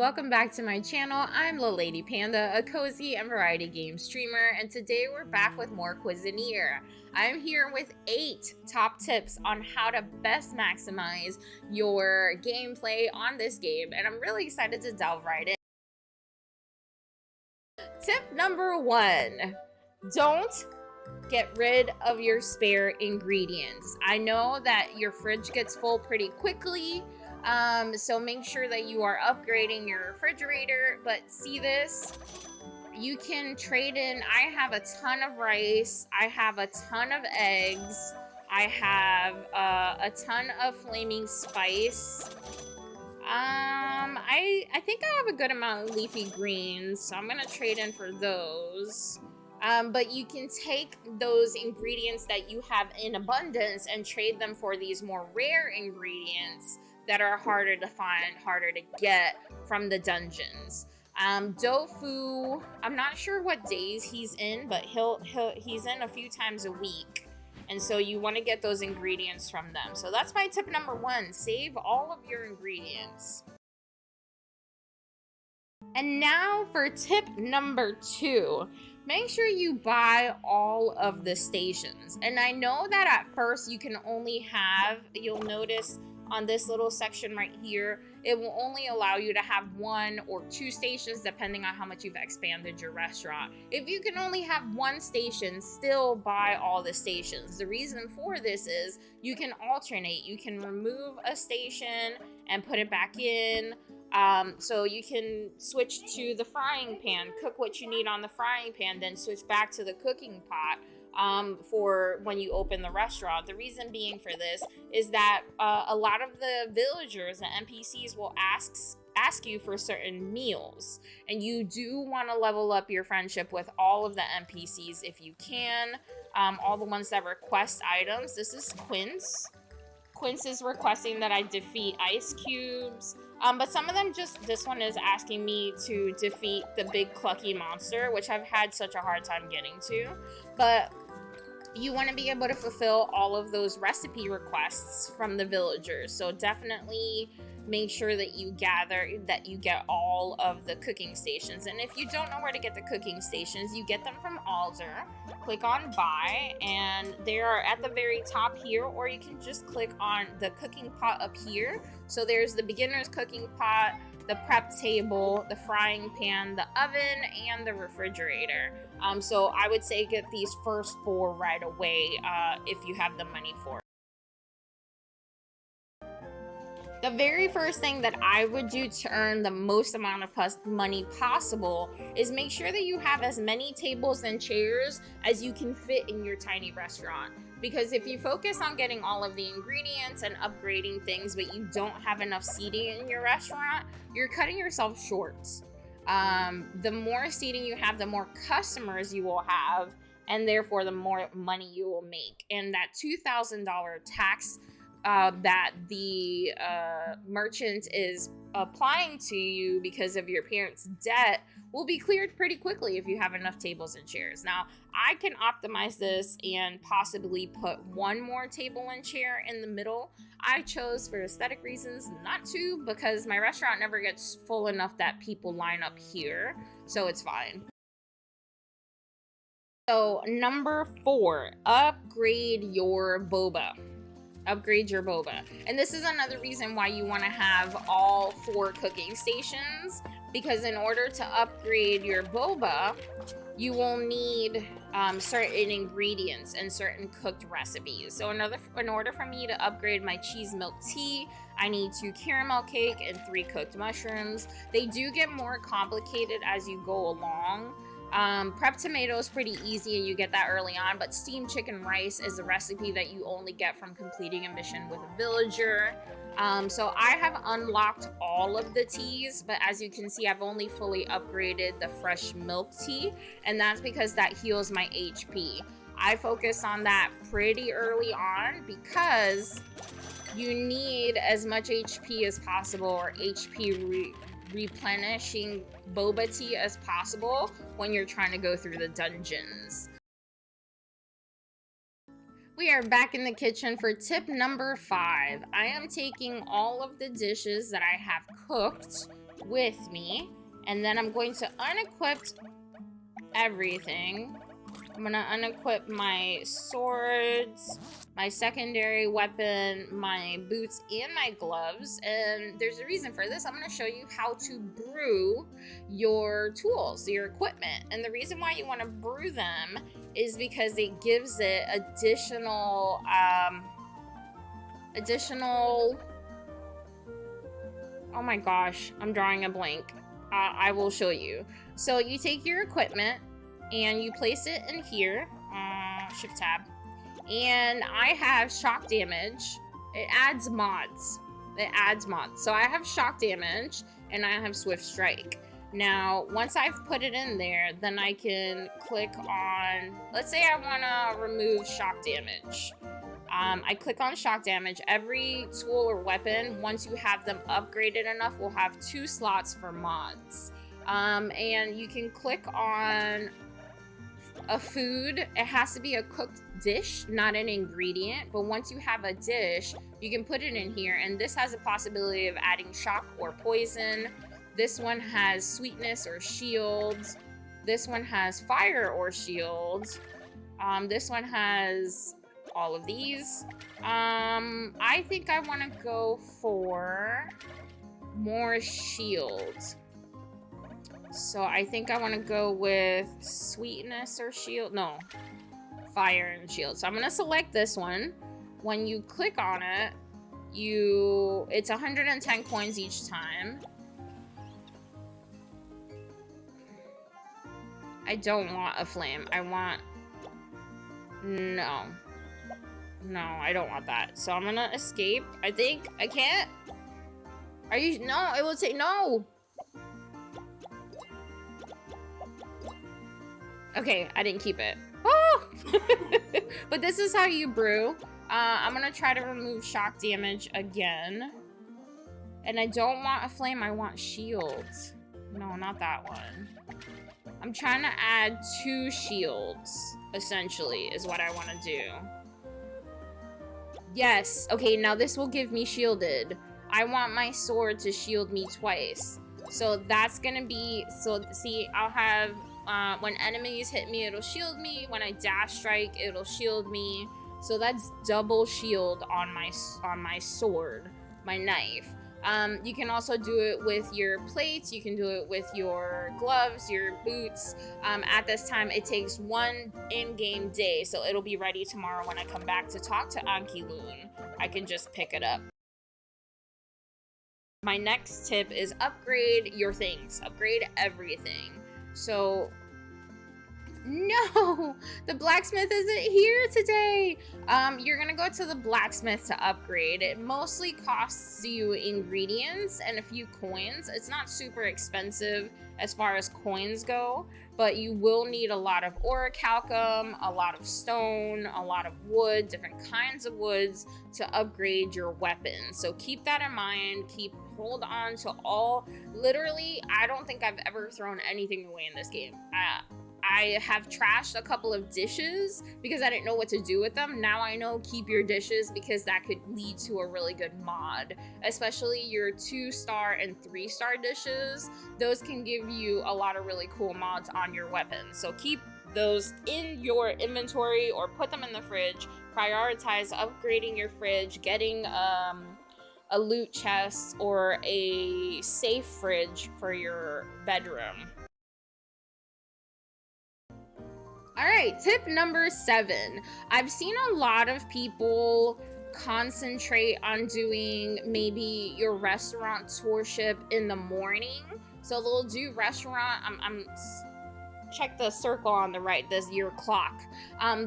welcome back to my channel. I'm La Lady Panda, a cozy and variety game streamer, and today we're back with more Cuisineer. I'm here with 8 top tips on how to best maximize your gameplay on this game, and I'm really excited to delve right in. Tip number 1, don't get rid of your spare ingredients. I know that your fridge gets full pretty quickly, so make sure that you are upgrading your refrigerator. But see this? You can trade in. I have a ton of rice. I have a ton of eggs. I have a ton of flaming spice. I think I have a good amount of leafy greens, so I'm gonna trade in for those. But you can take those ingredients that you have in abundance and trade them for these more rare ingredients that are harder to find, harder to get from the dungeons. Tofu, I'm not sure what days he's in, but he's in a few times a week. And so you want to get those ingredients from them. So that's my tip number 1, save all of your ingredients. And now for tip number 2. Make sure you buy all of the stations. And I know that at first you can only have, you'll notice on this little section right here, it will only allow you to have 1 or 2 stations depending on how much you've expanded your restaurant. If you can only have 1 station, still buy all the stations. The reason for this is you can alternate. You can remove a station and put it back in. So you can switch to the frying pan, cook what you need on the frying pan, then switch back to the cooking pot for when you open the restaurant. The reason being for this is that a lot of the villagers and NPCs will ask you for certain meals, and you do want to level up your friendship with all of the NPCs if you can. All the ones that request items. This is Quince. Quince is requesting that I defeat ice cubes. But some of them this one is asking me to defeat the big clucky monster, which I've had such a hard time getting to. But you want to be able to fulfill all of those recipe requests from the villagers. So definitely make sure that you get all of the cooking stations. And if you don't know where to get the cooking stations, you get them from Alder. Click on buy, and they are at the very top here, or you can just click on the cooking pot up here. So there's the beginner's cooking pot, the prep table, the frying pan, the oven, and the refrigerator. So I would say get these first 4 right away if you have the money for it. The very first thing that I would do to earn the most amount of money possible is make sure that you have as many tables and chairs as you can fit in your tiny restaurant. Because if you focus on getting all of the ingredients and upgrading things, but you don't have enough seating in your restaurant, you're cutting yourself short. The more seating you have, the more customers you will have, and therefore the more money you will make. And that $2,000 tax that the merchant is applying to you because of your parents' debt will be cleared pretty quickly if you have enough tables and chairs. Now, I can optimize this and possibly put 1 more table and chair in the middle. I chose, for aesthetic reasons, not to, because my restaurant never gets full enough that people line up here, so it's fine. So, number 4, upgrade your boba. Upgrade your boba. And this is another reason why you want to have all 4 cooking stations, because in order to upgrade your boba, you will need certain ingredients and certain cooked recipes. So in order for me to upgrade my cheese milk tea, I need 2 caramel cake and 3 cooked mushrooms. They do get more complicated as you go along. Prep tomato is pretty easy and you get that early on, but steamed chicken rice is a recipe that you only get from completing a mission with a villager. So I have unlocked all of the teas, but as you can see, I've only fully upgraded the fresh milk tea, and that's because that heals my HP. I focus on that pretty early on because you need as much HP as possible, or HP replenishing boba tea as possible when you're trying to go through the dungeons. We are back in the kitchen for tip number 5. I am taking all of the dishes that I have cooked with me. And then I'm going to unequip everything. I'm gonna unequip my swords, my secondary weapon, my boots, and my gloves. And there's a reason for this. I'm gonna show you how to brew your tools, your equipment. And the reason why you wanna brew them is because it gives it additional, oh my gosh, I'm drawing a blank. I will show you. So you take your equipment and you place it in here, shift tab, and I have shock damage. It adds mods. So I have shock damage and I have swift strike. Now, once I've put it in there, then I can click on, let's say I wanna remove shock damage. I click on shock damage. Every tool or weapon, once you have them upgraded enough, will have 2 slots for mods. And you can click on a food. It has to be a cooked dish, not an ingredient. But once you have a dish, you can put it in here. And this has a possibility of adding shock or poison. This one has sweetness or shields. This one has fire or shields. This one has all of these. I think I want to go for more shields. So I think I want to go with sweetness or shield. No, fire and shield. So I'm going to select this one. When you click on it, it's 110 coins each time. I don't want a flame. I want... No, I don't want that. So I'm going to escape. I think I can't. Are you... No, it will say no. Okay, I didn't keep it. Oh! But this is how you brew. I'm gonna try to remove shock damage again. And I don't want a flame, I want shields. No, not that one. I'm trying to add 2 shields, essentially, is what I want to do. Yes, okay, now this will give me shielded. I want my sword to shield me twice. So that's gonna be, so see, I'll have, when enemies hit me, it'll shield me. When I dash strike, it'll shield me. So that's double shield on my sword, my knife. You can also do it with your plates. You can do it with your gloves, your boots. At this time, it takes 1 in-game day, so it'll be ready tomorrow when I come back to talk to Anki Loon. I can just pick it up. My next tip is upgrade your things. Upgrade everything. So, no, the blacksmith isn't here today. You're gonna go to the blacksmith to upgrade. It mostly costs you ingredients and a few coins. It's not super expensive as far as coins go, but you will need a lot of orichalcum, a lot of stone, a lot of wood, different kinds of woods to upgrade your weapons. So keep that in mind. Hold on to all. Literally, I don't think I've ever thrown anything away in this game. I have trashed a couple of dishes because I didn't know what to do with them. Now I know keep your dishes because that could lead to a really good mod, especially your 2-star and 3-star dishes. Those can give you a lot of really cool mods on your weapons. So keep those in your inventory or put them in the fridge. Prioritize upgrading your fridge, getting a loot chest or a safe fridge for your bedroom. All right, tip number 7. I've seen a lot of people concentrate on doing maybe your restaurateurship in the morning. So they'll do restaurant, check the circle on the right, this your clock.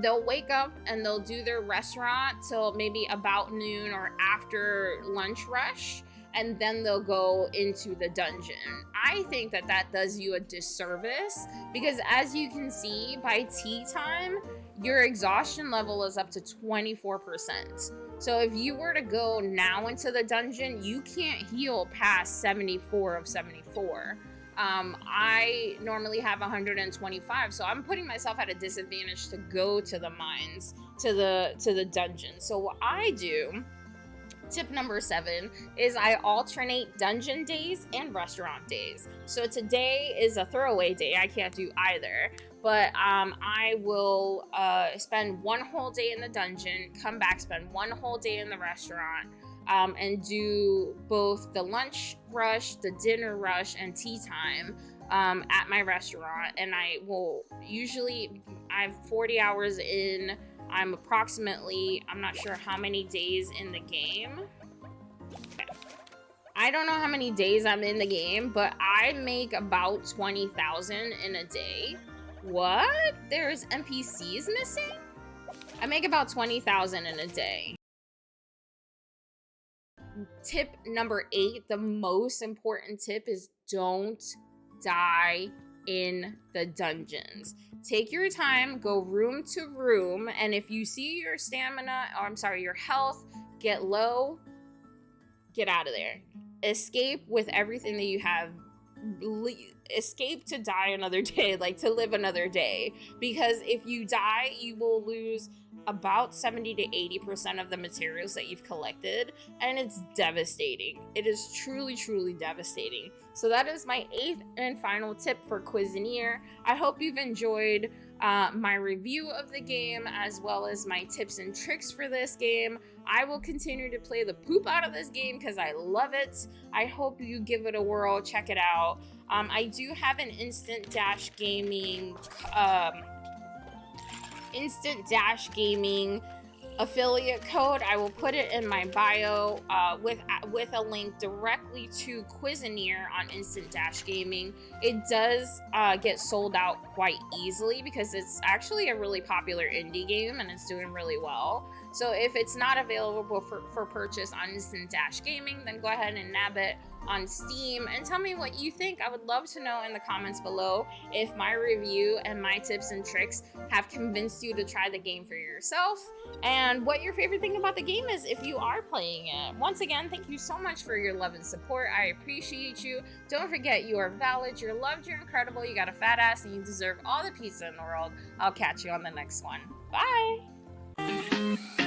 They'll wake up and they'll do their restaurant till maybe about noon or after lunch rush, and then they'll go into the dungeon. I think that that does you a disservice because as you can see, by tea time, your exhaustion level is up to 24%. So if you were to go now into the dungeon, you can't heal past 74 of 74. I normally have 125, so I'm putting myself at a disadvantage to go to the mines, to the dungeon. So what I do Tip number 7 is I alternate dungeon days and restaurant days. So today is a throwaway day. I can't do either. But I will spend one whole day in the dungeon, come back, spend one whole day in the restaurant, and do both the lunch rush, the dinner rush, and tea time at my restaurant. And I will usually, I have 40 hours in. I'm approximately, I'm not sure how many days in the game. I don't know how many days I'm in the game, but I make about 20,000 in a day. What? There's NPCs missing? I make about 20,000 in a day. Tip number 8, the most important tip is don't die in the dungeons. Take your time, go room to room, and if you see your stamina, or I'm sorry, your health get low, get out of there. Escape with everything that you have. Escape to die another day, like to live another day. Because if you die, you will lose about 70 to 80% of the materials that you've collected, and it's devastating. It is truly, truly devastating. So that is my 8th and final tip for Cuisineer. I hope you've enjoyed my review of the game, as well as my tips and tricks for this game. I will continue to play the poop out of this game because I love it. I hope you give it a whirl, check it out. I do have an Instant Dash Gaming affiliate code. I will put it in my bio with a link directly to Cuisineer on Instant Dash Gaming. It does get sold out quite easily because it's actually a really popular indie game and it's doing really well. So if it's not available for purchase on Instant Dash Gaming, then go ahead and nab it on Steam and tell me what you think. I would love to know in the comments below if my review and my tips and tricks have convinced you to try the game for yourself, and what your favorite thing about the game is if you are playing it. Once again, thank you so much for your love and support. I appreciate you. Don't forget, you are valid, you're loved, you're incredible, you got a fat ass, and you deserve all the pizza in the world. I'll catch you on the next one. Bye!